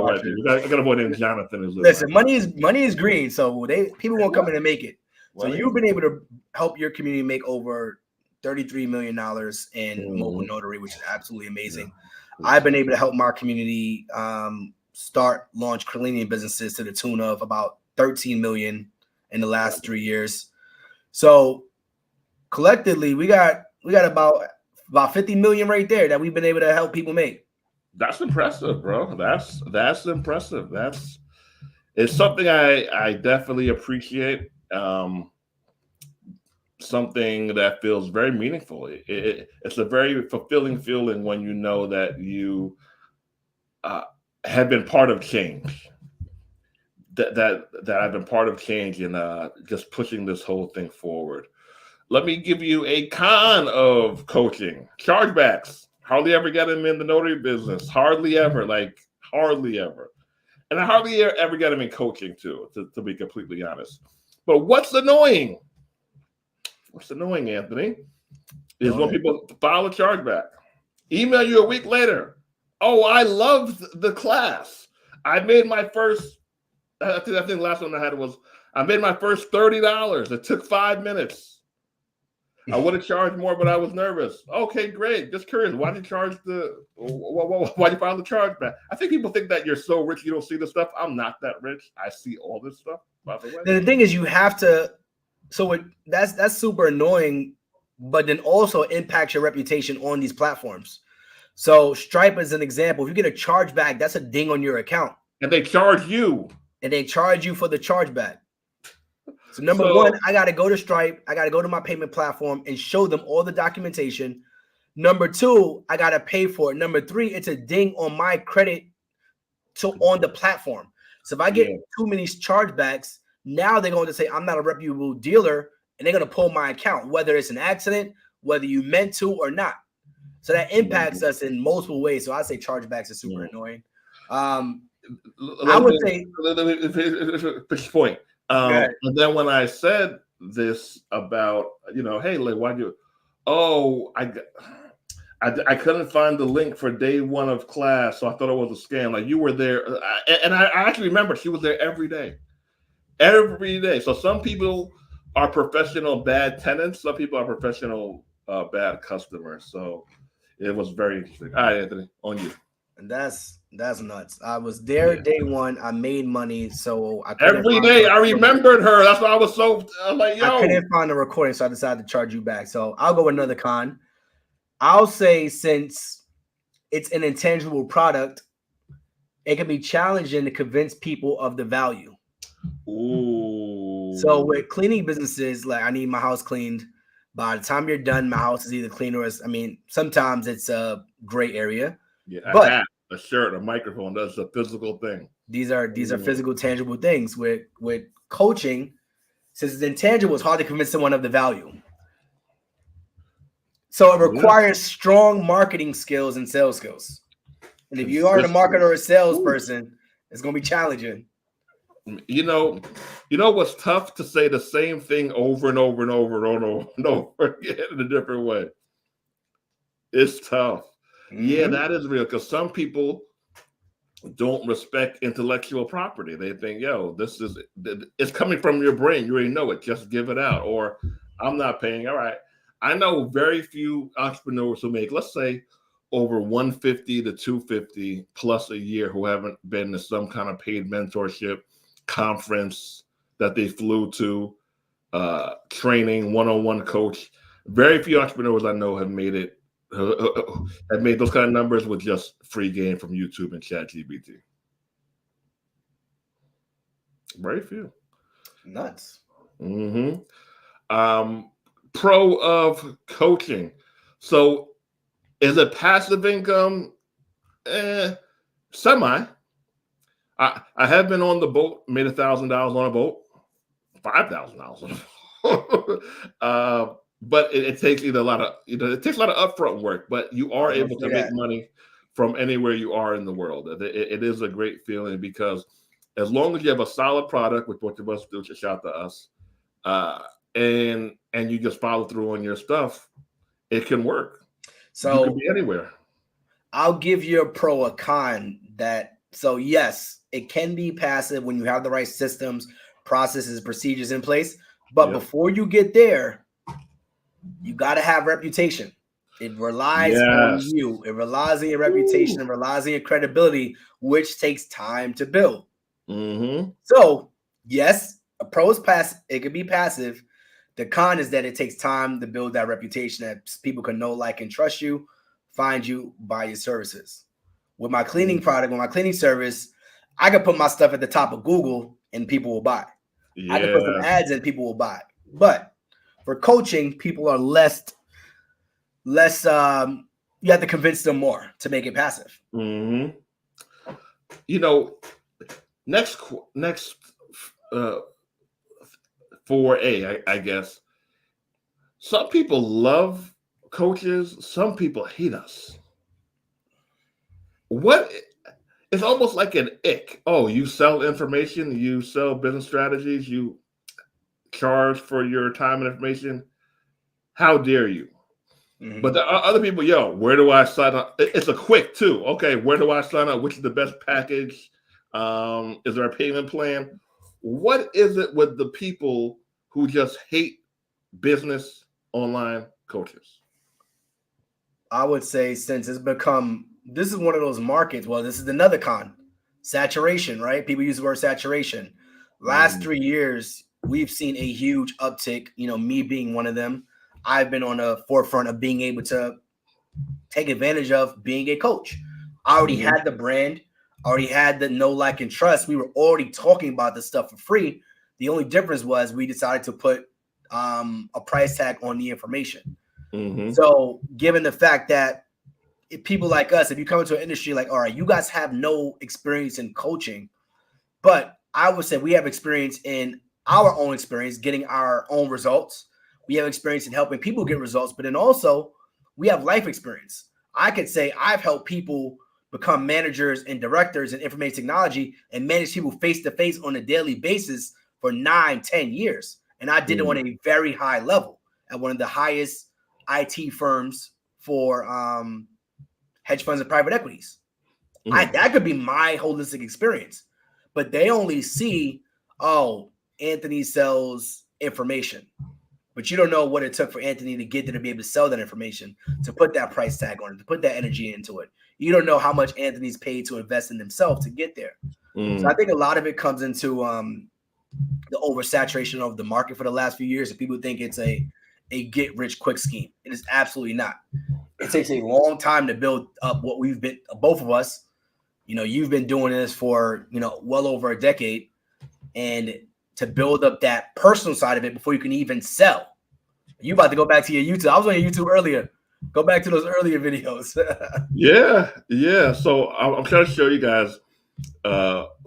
avoid name Jonathan. Listen, money is green, so people won't come in and make it. So you've been able to help your community make over $33 million in mobile notary, which is absolutely amazing. Yeah. I've been able to help my community launch cleaning businesses to the tune of about 13 million in the last 3 years. So collectively, we got about 50 million right there that we've been able to help people make. That's impressive, bro. That's impressive. It's something I definitely appreciate. Something that feels very meaningful. It's a very fulfilling feeling when you know that you have been part of change. That I've been part of change and just pushing this whole thing forward. Let me give you a con of coaching. Chargebacks. Hardly ever get them in the notary business. Hardly ever. And I hardly ever get them in coaching too, to be completely honest. But what's annoying? Anthony, is when people file a chargeback, email you a week later. Oh, I loved the class. I made my first. I think the last one I had was I made my first $30. It took 5 minutes. I would have charged more, but I was nervous. Okay, great. Just curious. Why'd you file the charge back? I think people think that you're so rich you don't see this stuff. I'm not that rich. I see all this stuff, by the way. The thing is, you have to. So that's super annoying, but then also impacts your reputation on these platforms. So Stripe is an example. If you get a chargeback, that's a ding on your account. And they charge you. And they charge you for the chargeback. So number one, I got to go to Stripe. I got to go to my payment platform and show them all the documentation. Number two, I got to pay for it. Number three, it's a ding on my credit on the platform. So if I get too many chargebacks, now they're going to say I'm not a reputable dealer, and they're going to pull my account, whether it's an accident, whether you meant to or not. So that impacts us in multiple ways. So I say chargebacks are super annoying. I would say push point. And then when I said this about, hey, like, why'd you? Oh, I couldn't find the link for day one of class, so I thought it was a scam. Like, you were there, and I actually remember she was there every day. So some people are professional bad tenants. Some people are professional bad customers. So it was very interesting. All right, Anthony, on you. And that's nuts. I was there day one. I made money, so every day I remembered her. That's why I was so like, yo. I couldn't find the recording, so I decided to charge you back. So I'll go another con. I'll say, since it's an intangible product, it can be challenging to convince people of the value. Ooh. So with cleaning businesses, like, I need my house cleaned. By the time you're done, my house is either clean or sometimes it's a gray area. Yeah, but a shirt, a microphone, that's a physical thing. These are physical, tangible things. With coaching, since it's intangible, it's hard to convince someone of the value. So it requires strong marketing skills and sales skills. And if you aren't a marketer or a salesperson, it's going to be challenging. You know what's tough? To say the same thing over and over and over and over and over again in a different way. It's tough. Yeah, that is real because some people don't respect intellectual property. They think, yo, this is it's coming from your brain. You already know it. Just give it out. Or I'm not paying. All right. I know very few entrepreneurs who make, let's say, over 150 to 250 plus a year who haven't been to some kind of paid mentorship conference that they flew to, training, one-on-one coach. Very few entrepreneurs I know have made it, have made those kind of numbers with just free game from YouTube and ChatGPT. Very few. Nuts. Mm-hmm. Pro of coaching. So is it passive income? Semi. I have been on the boat, made $1,000 on a boat, $5,000 on a boat. But it takes either a lot of, it takes a lot of upfront work, but you are able to make money from anywhere you are in the world. It is a great feeling because as long as you have a solid product, which what you must do, just shout to us, and you just follow through on your stuff, it can work. So you can be anywhere. I'll give you a pro, a con that. So yes, it can be passive when you have the right systems, processes, procedures in place. But before you get there, you got to have reputation. It relies on you. It relies on your reputation. It relies on your credibility, which takes time to build. So yes, a pro is passive. It could be passive. The con is that it takes time to build that reputation that people can know, like, and trust you, find you, buy your services. With my cleaning product, with my cleaning service, I can put my stuff at the top of Google and people will buy. I can put some ads in, people will buy. But for coaching, people are less you have to convince them more to make it passive. Next 4A, I guess. Some people love coaches, some people hate us. It's almost like an ick. Oh, you sell information, you sell business strategies, you charge for your time and information. How dare you? But there are other people, where do I sign up? It's a quick too. Okay, where do I sign up? Which is the best package? Is there a payment plan? What is it with the people who just hate business online coaches? I would say since it's become, this is one of those markets. Well, this is another con, saturation, right? People use the word saturation. Last 3 years, we've seen a huge uptick, me being one of them. I've been on the forefront of being able to take advantage of being a coach. I already had the brand, already had the know, like, and trust. We were already talking about this stuff for free. The only difference was we decided to put a price tag on the information. So given the fact that if people like us, if you come into an industry like, all right, you guys have no experience in coaching, but I would say we have experience in our own experience, getting our own results. We have experience in helping people get results, but then also we have life experience. I could say I've helped people become managers and directors in information technology and manage people face-to-face on a daily basis for 9-10 years. And I did it on a very high level at one of the highest IT firms for hedge funds and private equities. That could be my holistic experience, but they only see, oh, Anthony sells information, but you don't know what it took for Anthony to get there to be able to sell that information, to put that price tag on it, to put that energy into it. You don't know how much Anthony's paid to invest in himself to get there. So I think a lot of it comes into the oversaturation of the market for the last few years, and people think it's a get rich quick scheme. It is absolutely not. It takes a long time to build up what we've been, both of us. You've been doing this for, well over a decade, and to build up that personal side of it before you can even sell. You about to go back to your YouTube. I was on your YouTube earlier. Go back to those earlier videos. Yeah. So I'm trying to show you guys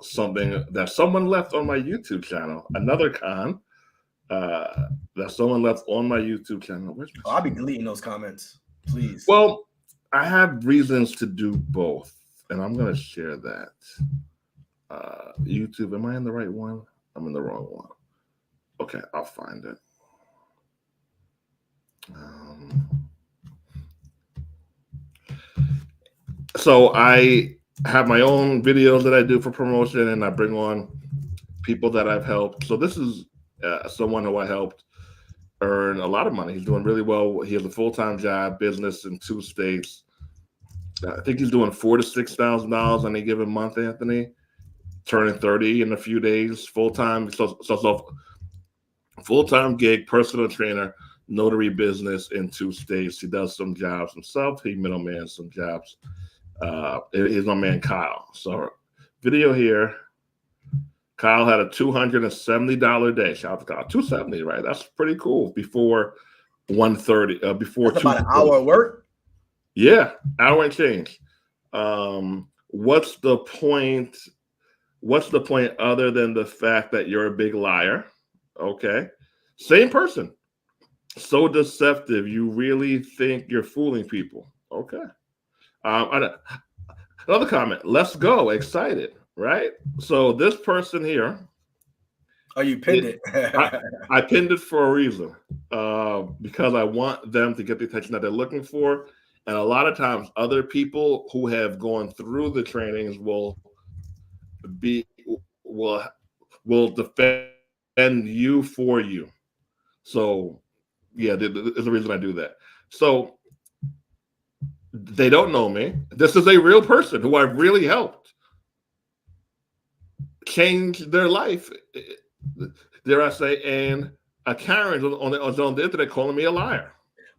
something that someone left on my YouTube channel. Another con that someone left on my YouTube channel. I'll be deleting those comments, please. Well, I have reasons to do both, and I'm going to share that. YouTube, am I in the right one? I'm in the wrong one. Okay, I'll find it. So I have my own videos that I do for promotion, and I bring on people that I've helped. So this is someone who I helped earn a lot of money. He's doing really well. He has a full-time job, business in 2 states. I think he's doing $4,000 to $6,000 on a given month, Anthony. Turning 30 in a few days, full-time. So full-time gig, personal trainer, notary business in 2 states. He does some jobs himself. He middleman some jobs. He's my man Kyle. So video here. Kyle had a $270 day. Shout out to Kyle. 270, right? That's pretty cool. Before 1:30. Before that's about an hour of work. Yeah, hour and change. What's the point? What's the point other than the fact that you're a big liar? Okay. Same person. So deceptive. You really think you're fooling people. Okay. Another comment. Let's go. Excited. Right? So this person here. Oh, you pinned it. I pinned it for a reason. Because I want them to get the attention that they're looking for. And a lot of times other people who have gone through the trainings will defend you for you. So yeah, there's a reason I do that. So they don't know me. This is a real person who I've really helped change their life, dare I say, and a Karen on the internet calling me a liar.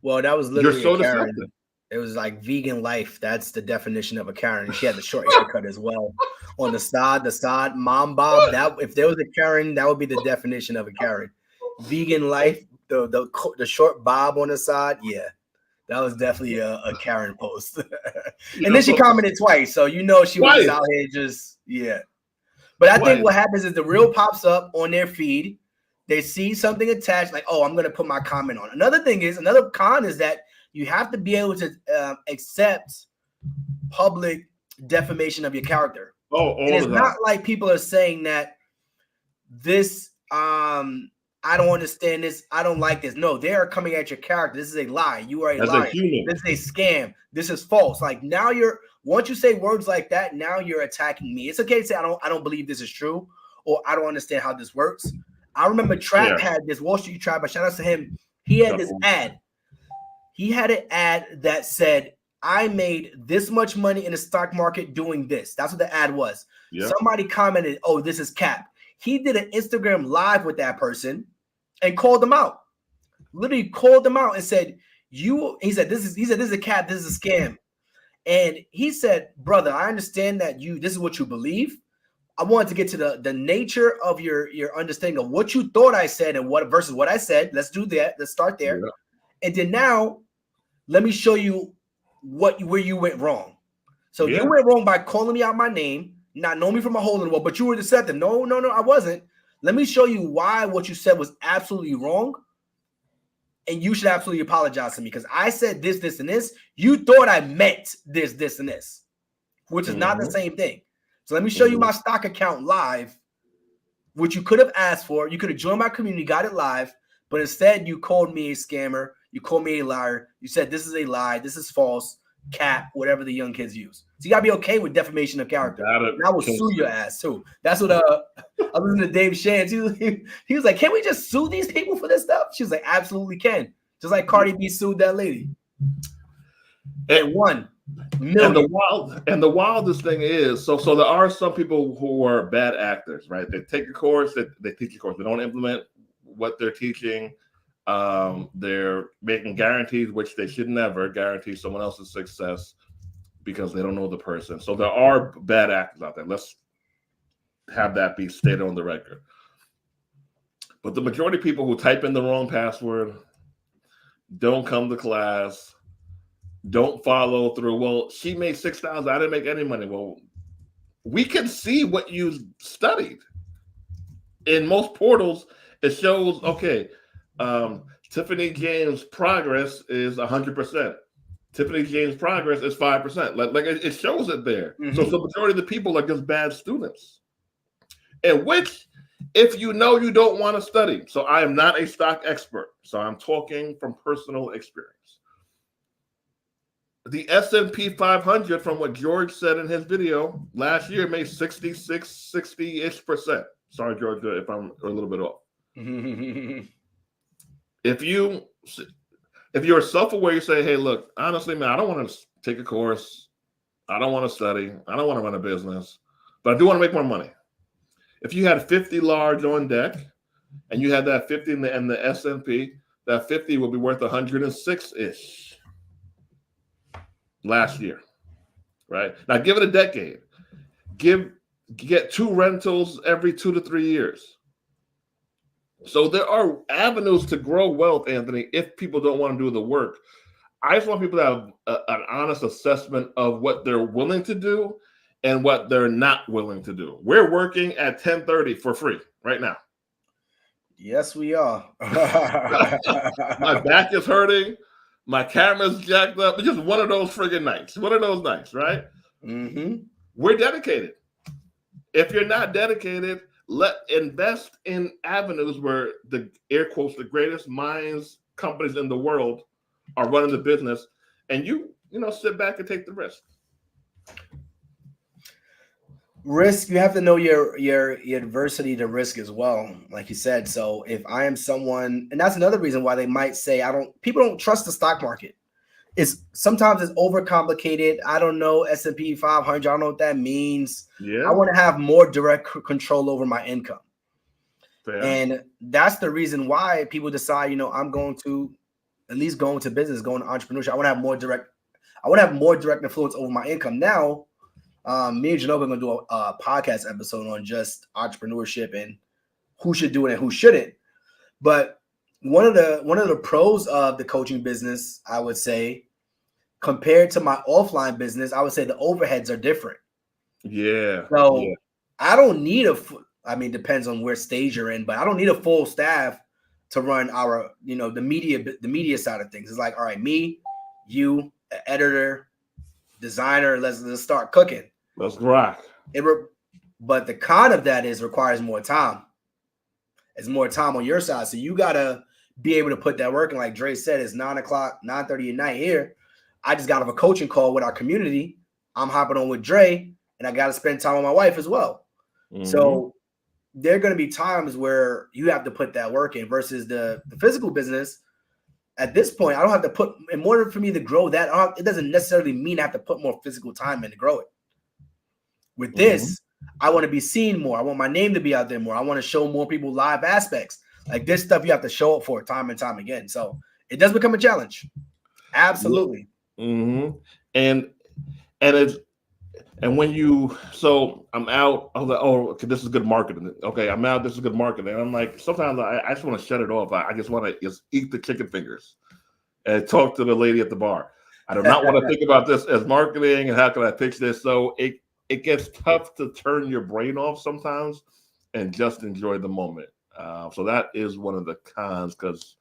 Well, that was literally a Karen. Deceptive. It was like vegan life. That's the definition of a Karen. And she had the short haircut as well. On the side, mom bob. That if there was a Karen, that would be the definition of a Karen. Vegan life, the short bob on the side. Yeah, that was definitely a Karen post. And then she commented twice, so she was out here just But I think what happens is the reel pops up on their feed. They see something attached, like, oh, I'm going to put my comment on. Another con is that you have to be able to accept public defamation of your character. And it's not like people are saying that this, I don't understand this. I don't like this. No, they are coming at your character. This is a lie. You are a liar. This is a scam. This is false. Like now once you say words like that, now you're attacking me. It's okay to say, I don't believe this is true, or I don't understand how this works. I remember Trap had this Wall Street Trap, but shout out to him. He had this ad. He had an ad that said, I made this much money in the stock market doing this. That's what the ad was. Yep. Somebody commented, oh, this is cap. He did an Instagram live with that person and called them out. Literally called them out and said, he said, this is a cap, this is a scam. And he said, brother, I understand that this is what you believe. I wanted to get to the nature of your understanding of what you thought I said and what versus what I said. Let's do that. Let's start there. Yeah. And then now let me show you where you went wrong. So you went wrong by calling me out my name, not knowing me from a hole in the wall, but you were deceptive. No, I wasn't. Let me show you why what you said was absolutely wrong. And you should absolutely apologize to me because I said this, this, and this. You thought I meant this, this, and this, which is not the same thing. So let me show you my stock account live, which you could have asked for. You could have joined my community, got it live, but instead you called me a scammer. You called me a liar. You said this is a lie. This is false. Cap, whatever the young kids use. So you gotta be okay with defamation of character. And I will sue your ass too. That's what I listened to Dave Shands. He was like, "Can we just sue these people for this stuff?" She was like, "Absolutely can." Just like Cardi B sued that lady. And $1 million. And the wildest thing is, so there are some people who are bad actors, right? They take a course, they teach a course, they don't implement what they're teaching. They're making guarantees, which they should never guarantee someone else's success because they don't know the person. So there are bad actors out there. Let's have that be stated on the record. But the majority of people who type in the wrong password, don't come to class, don't follow through. Well, she made $6,000. I didn't make any money. Well, we can see what you studied. In most portals, it shows, okay, Tiffany James' progress is 100%. Tiffany James' progress is 5%. Like it shows it there. Mm-hmm. So the majority of the people are just bad students. And which, if you know you don't want to study. So I am not a stock expert. So I'm talking from personal experience. the S&P 500, from what George said in his video last year, made 60-ish%. Sorry, George, if I'm a little bit off. If you're self-aware, you say, hey, look, honestly, man, I don't want to take a course. I don't want to study. I don't want to run a business, but I do want to make more money. If you had 50 large on deck and you had that 50 in the S&P, that 50 would be worth 106-ish last year, right? Now, give it a decade. Get 2 rentals every 2 to 3 years. So there are avenues to grow wealth, Anthony, if people don't want to do the work. I just want people to have an honest assessment of what they're willing to do and what they're not willing to do. We're working at 10:30 for free right now. Yes, we are. My back is hurting. My camera's jacked up. It's just one of those friggin' nights. One of those nights, right? Mm-hmm. We're dedicated. If you're not dedicated, invest in avenues where the air quotes the greatest minds, companies in the world are running the business, and you sit back and take the risk. Risk, you have to know your adversity to risk as well, like you said. So if I am someone, and that's another reason why they might say people don't trust the stock market. Sometimes it's overcomplicated. I don't know S&P 500. I don't know what that means. Yeah. I want to have more direct control over my income. Fair. And that's the reason why people decide, I'm going to at least go into business, go into entrepreneurship. I want to have more direct influence over my income. Now, me and Janova are going to do a podcast episode on just entrepreneurship and who should do it and who shouldn't. But one of the pros of the coaching business, I would say, compared to my offline business, I would say the overheads are different. Yeah. So I don't need depends on where stage you're in, but I don't need a full staff to run our, the media side of things. It's like, all right, me, you, an editor, designer, let's start cooking. Let's rock. But the con of that is requires more time. It's more time on your side. So you gotta be able to put that work in. Like Dre said, it's 9:30 at night here. I just got off a coaching call with our community. I'm hopping on with Dre, and I gotta spend time with my wife as well. Mm-hmm. So there are gonna be times where you have to put that work in versus the physical business. At this point, I don't have to put, in order for me to grow that, it doesn't necessarily mean I have to put more physical time in to grow it. With this, I want to be seen more. I want my name to be out there more. I want to show more people live aspects. Like this stuff you have to show up for time and time again. So it does become a challenge. Absolutely. Mm-hmm. And I'm out. I was like, oh, okay, this is good marketing. Okay, I'm out. This is good marketing. And I'm like, sometimes I just want to shut it off. I just want to just eat the chicken fingers and talk to the lady at the bar. I do not want to think about this as marketing and how can I pitch this. So it gets tough to turn your brain off sometimes and just enjoy the moment. So that is one of the cons because,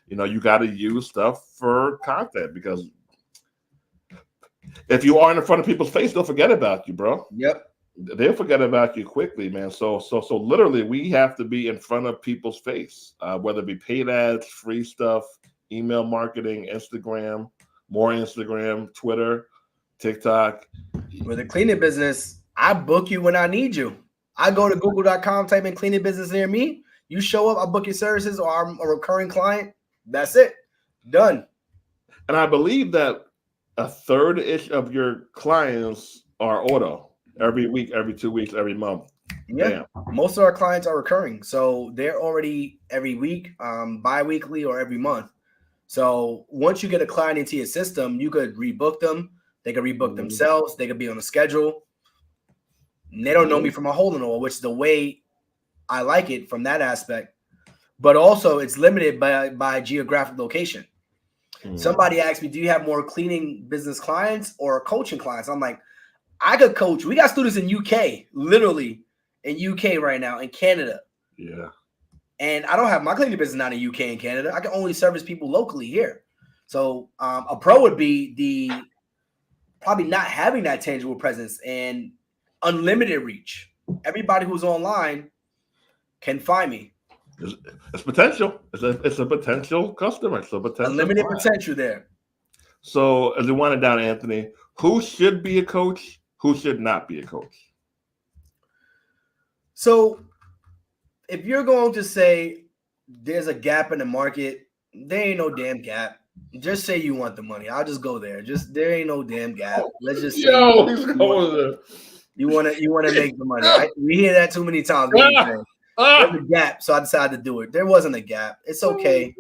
you got to use stuff for content because if you aren't in front of people's face, they'll forget about you, bro. Yep. They'll forget about you quickly, man. So literally we have to be in front of people's face, whether it be paid ads, free stuff, email marketing, Instagram, Twitter, TikTok. With the cleaning business, I book you when I need you. I go to google.com, type in cleaning business near me. You show up, I book your services, or I'm a recurring client. That's it. Done. And I believe that a third-ish of your clients are auto every week, every 2 weeks, every month. Yeah. Damn. Most of our clients are recurring. So they're already every week, bi-weekly or every month. So once you get a client into your system, you could rebook them. They could rebook themselves. They could be on a schedule. And they don't know me from a hole in the wall, which is the way I like it from that aspect. But also it's limited by geographic location. Somebody asked me, do you have more cleaning business clients or coaching clients? I'm like, I could coach. We got students in UK, literally in UK right now, in Canada. Yeah. And I don't have my cleaning business not in UK and Canada. I can only service people locally here. So a pro would be probably not having that tangible presence and unlimited reach. Everybody who's online can find me. It's potential. It's a potential customer. It's a potential unlimited client. Potential there. So as we wind it down, Anthony, who should be a coach? Who should not be a coach? So if you're going to say there's a gap in the market, there ain't no damn gap. Just say you want the money. I'll just go there. Just there ain't no damn gap. Let's just say Yo, he's going there. You want to make the money. We hear that too many times. There's a gap, so I decided to do it. There wasn't a gap. It's okay.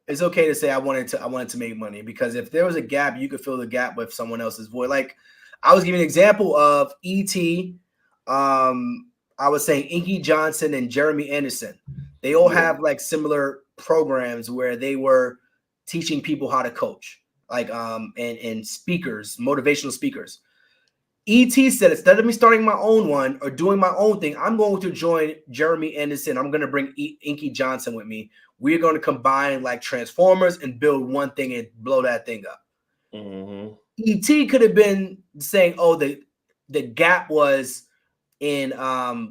It's okay to say I wanted to make money, because if there was a gap, you could fill the gap with someone else's void. Like I was giving an example of E.T. I was saying Inky Johnson and Jeremy Anderson. They all have like similar programs where they were teaching people how to coach, like and speakers, motivational speakers. E.T. said, instead of me starting my own one or doing my own thing, I'm going to join Jeremy Anderson. I'm going to bring Inky Johnson with me. We're going to combine like Transformers and build one thing and blow that thing up. Mm-hmm. E.T. could have been saying, oh, the gap was in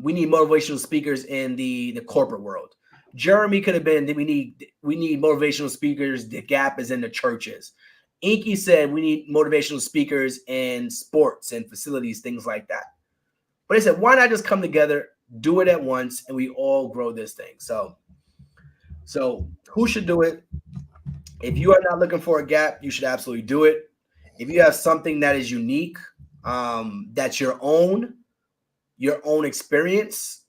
we need motivational speakers in the corporate world. Jeremy could have been that we need motivational speakers. The gap is in the churches. Inky said we need motivational speakers in sports and facilities, things like that. But they said, why not just come together, do it at once, and we all grow this thing? So who should do it? If you are not looking for a gap, you should absolutely do it. If you have something that is unique, that's your own experience,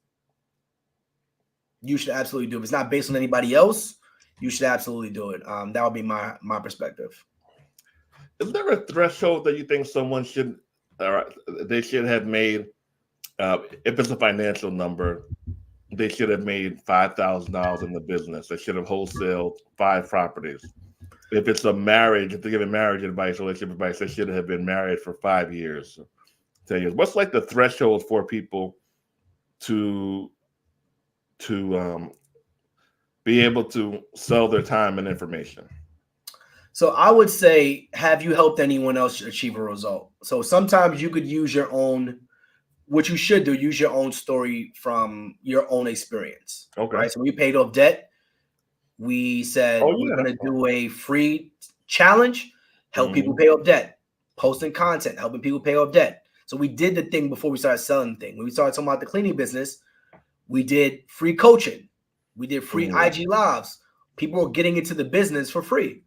you should absolutely do it. If it's not based on anybody else, you should absolutely do it. That would be my perspective. Is there a threshold that you think someone should have made? If it's a financial number, they should have made $5,000 in the business. They should have wholesaled 5 properties. If it's a marriage, if they're giving marriage advice, relationship advice, they should have been married for 5 years, 10 years. What's like the threshold for people to be able to sell their time and information? So I would say, have you helped anyone else achieve a result? So sometimes you could use your own, what you should do, use your own story from your own experience. Okay. Right. So we paid off debt. We said we're going to do a free challenge, help people pay off debt, posting content, helping people pay off debt. So we did the thing before we started selling the thing. When we started talking about the cleaning business, we did free coaching. We did free IG lives. People were getting into the business for free.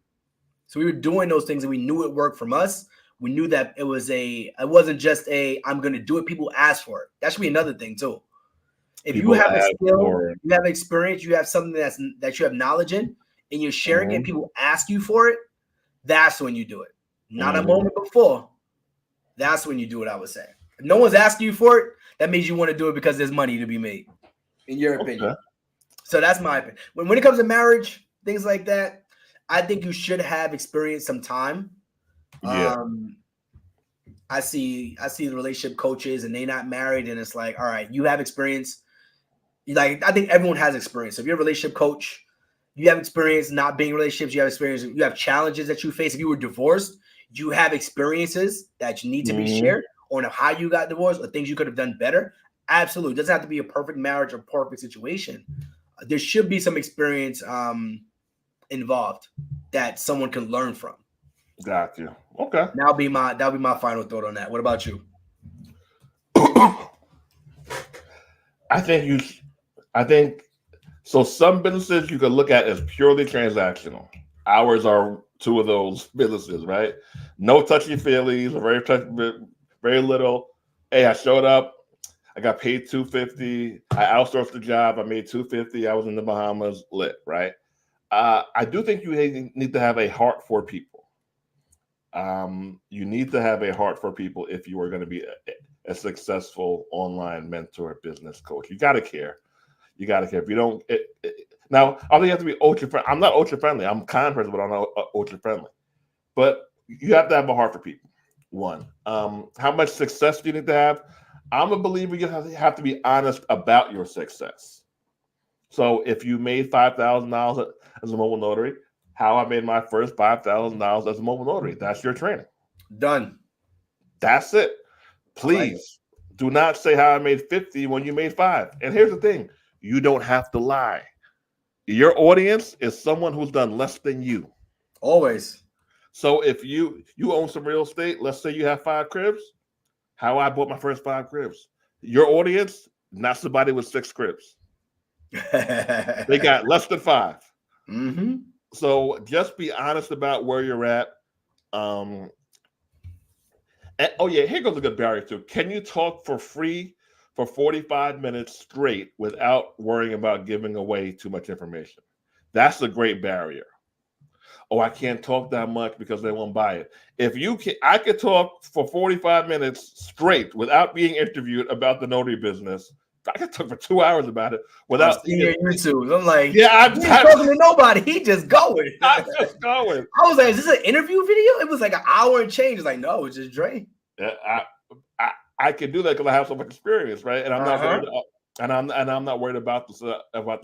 So we were doing those things and we knew it worked from us. We knew that it wasn't just I'm going to do it. People ask for it. That should be another thing too. If you have a skill, you have experience, you have something that you have knowledge in, and you're sharing it, and people ask you for it, that's when you do it. Not a moment before. That's when you do it, I would say. If no one's asking you for it, that means you want to do it because there's money to be made, in your opinion. So that's my opinion. When it comes to marriage, things like that, I think you should have experienced some time. Yeah. I see the relationship coaches and they're not married, and it's like, all right, you have experience. Like, I think everyone has experience. So if you're a relationship coach, you have experience not being in relationships, you have experience, you have challenges that you face. If you were divorced, you have experiences that you need to be shared on how you got divorced or things you could have done better. Absolutely. It doesn't have to be a perfect marriage or perfect situation. There should be some experience involved that someone can learn from. Got you. Okay. That'll be my final thought on that. What about you? I think so. Some businesses you could look at as purely transactional. Ours are 2 of those businesses, right? No touchy feelies, very little. Hey, I showed up. I got paid $250. I outsourced the job. I made $250. I was in the Bahamas, lit, right? I do think you need to have a heart for people. You need to have a heart for people if you are going to be a successful online mentor, business coach. You got to care. You got to care. If you don't, now, I think you have to be ultra friendly. I'm not ultra friendly. I'm a kind person, but I'm not ultra friendly. But you have to have a heart for people. One, how much success do you need to have? I'm a believer you have to be honest about your success. So if you made $5,000 as a mobile notary, how I made my first $5,000 as a mobile notary, that's your training. Done. That's it. Please do not say how I made 50 when you made 5. And here's the thing. You don't have to lie. Your audience is someone who's done less than you. Always. So if you own some real estate, let's say you have 5 cribs, how I bought my first 5 cribs. Your audience, not somebody with 6 cribs. They got less than 5. Mm-hmm. So just be honest about where you're at. And, oh yeah, here goes a good barrier too. Can you talk for free for 45 minutes straight without worrying about giving away too much information? That's a great barrier. Oh, I can't talk that much because they won't buy it. If you can, I could talk for 45 minutes straight without being interviewed about the notary business. I could talk for 2 hours about it without. I've seen your YouTube. I'm like, yeah, I'm he ain't talking to nobody. He just going. I'm just going. I was like, is this an interview video? It was like an hour and change. It's like, no, it's just Dre. I can do that because I have so much experience, right? And I'm not worried. I'm not worried about the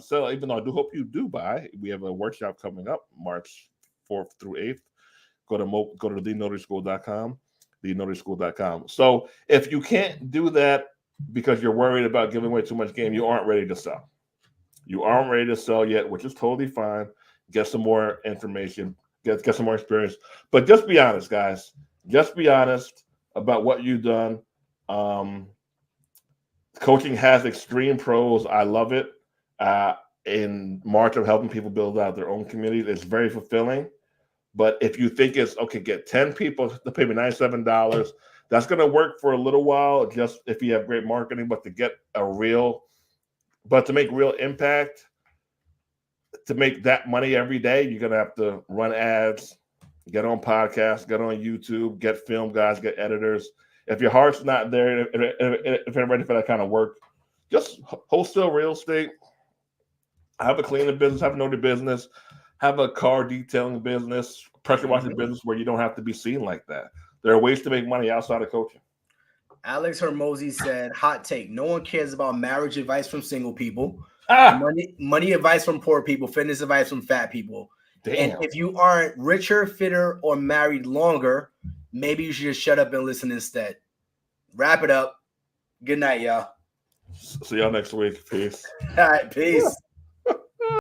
sale. Even though I do hope you do buy. We have a workshop coming up March 4th through 8th. Go to theNotarySchool.com, theNotarySchool.com. So if you can't do that because you're worried about giving away too much game, you aren't ready to sell. You aren't ready to sell yet, which is totally fine. Get some more information, get some more experience. But just be honest, guys. Just be honest about what you've done. Coaching has extreme pros. I love it. In March, I'm helping people build out their own community. It's very fulfilling. But if you think it's okay, get 10 people to pay me $97, that's going to work for a little while, just if you have great marketing. But to make real impact, to make that money every day, you're going to have to run ads, get on podcasts, get on YouTube, get film guys, get editors. If your heart's not there, if you're ready for that kind of work, just wholesale real estate, have a cleaning business, have a notary business, have a car detailing business, pressure washing business where you don't have to be seen like that. There are ways to make money outside of coaching. Alex Hermosi said, hot take. No one cares about marriage advice from single people, money advice from poor people, fitness advice from fat people. Damn. And if you aren't richer, fitter, or married longer, maybe you should just shut up and listen instead. Wrap it up. Good night, y'all. See y'all next week. Peace. All right, peace.